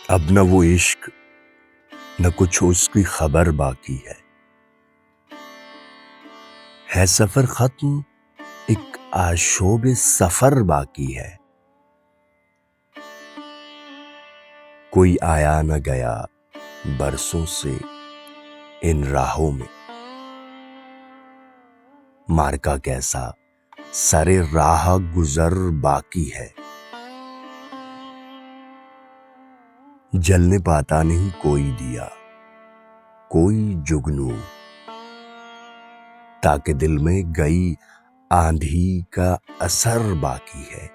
اب نہ وہ عشق نہ کچھ اس کی خبر باقی ہے سفر ختم، ایک آشوب سفر باقی ہے۔ کوئی آیا نہ گیا برسوں سے ان راہوں میں، مارکا کیسا سرے راہ گزر باقی ہے۔ جلنے پاتا نہیں کوئی دیا، کوئی جگنو، تاکہ دل میں گئی آندھی کا اثر باقی ہے۔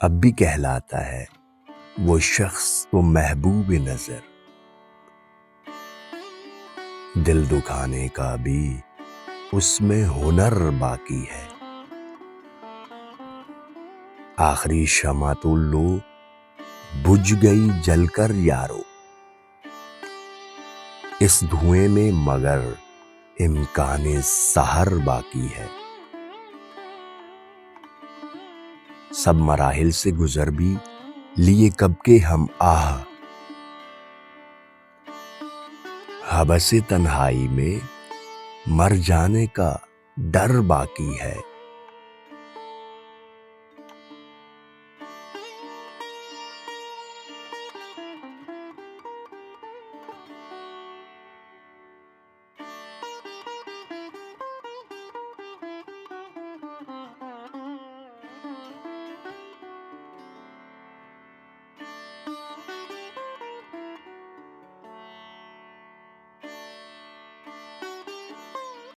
اب بھی کہلاتا ہے وہ شخص تو محبوب نظر، دل دکھانے کا بھی اس میں ہنر باقی ہے۔ آخری شمع تو لو بجھ گئی جل کر یارو، اس دھوئیں میں مگر امکان سحر باقی ہے۔ سب مراحل سے گزر بھی لیے کب کے ہم آہ، حبس تنہائی میں مر جانے کا ڈر باقی ہے۔